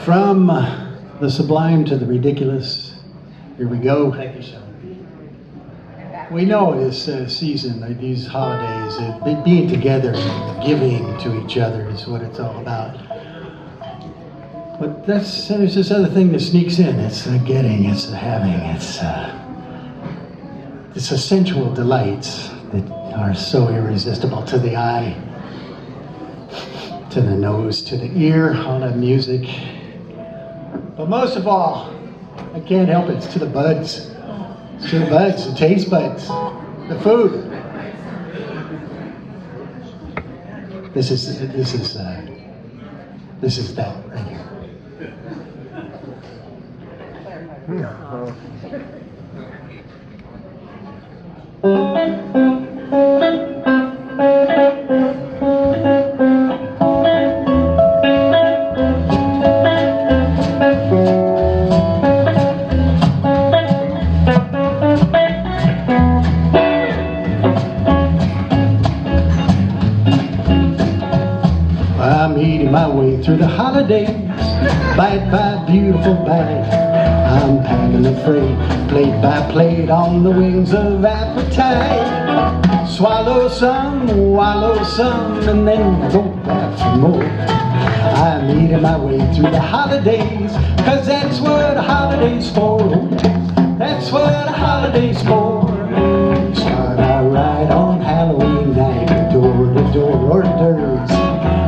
From the sublime to the ridiculous, here we go. Thank you, Sean. We know this season, these holidays, being together, giving to each other is what it's all about. But there's this other thing that sneaks in. It's the getting, it's the having, it's the sensual delights that are so irresistible to the eye, to the nose, to the ear, all that music. But most of all, I can't help it, it's to the buds. It's to the buds, the taste buds, the food. This is that right here. I'm eating my way through the holidays, bite by beautiful bite. I'm packing a freight, plate by plate, on the wings of appetite. Swallow some, wallow some, and then go back for more. I'm eating my way through the holidays, 'cause that's what a holiday's for. That's what a holiday's for. Start out right on Halloween night, door to door hors d'oeuvres.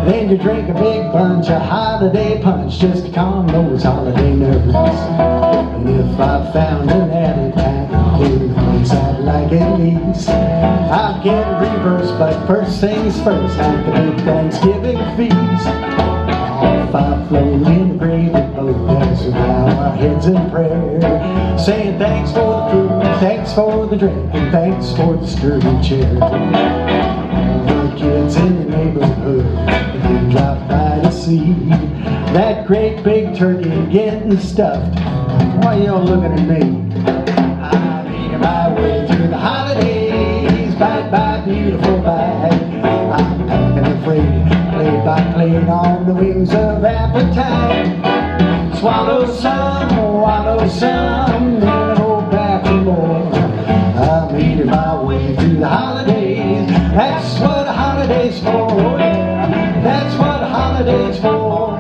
Then you drink a big bunch of holiday punch just to calm those holiday nerves. And if I found an alley-cat in the place I'd like at least, I'll get reversed, but first things first, have the big Thanksgiving feast. Off I float in the gravy boat as we bow our heads in prayer, saying thanks for the food, thanks for the drink, and thanks for the sturdy chair. The kids in the neighborhood, they drop by to see that great big turkey getting stuffed. Why y'all looking at me? I'm eating my way through the holidays, bite by beautiful bite. I'm packing a freight, plate by plate, on the wings of appetite. Swallow some, wallow some, then I go back for more. I'm eating my way through the holidays. That's what a holiday's for. Yeah, that's what a holiday's for.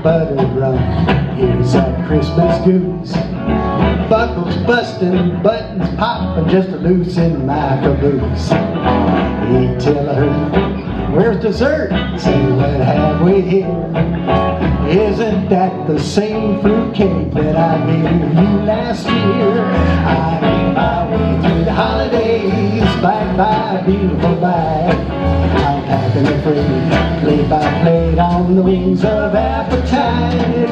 Buttered rum, here's that Christmas goose. Buckles busting, buttons popping, just a loose in my caboose. Eat till I hurt, where's dessert? Say, what have we here? Isn't that the same fruit cake that I gave you last year? I made my way through the holidays, bite by beautiful bite. I'm packing a freight, plate by plate, on the wings of appetite.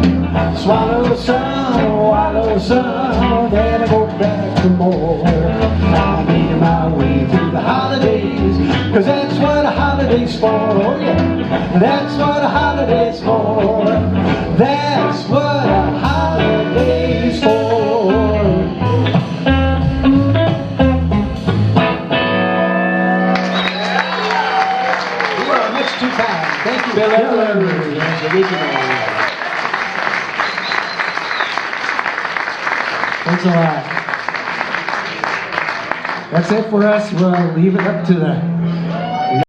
Swallow some, wallow some, then I go back for more. I'm eating my way through the holidays, 'cause that's what a holiday's for. Oh yeah, that's what a holiday's for. That's what a holiday's for. You are much too kind. Thank you, Bill Evans, original. Thanks a lot. That's it for us. We'll leave it up to the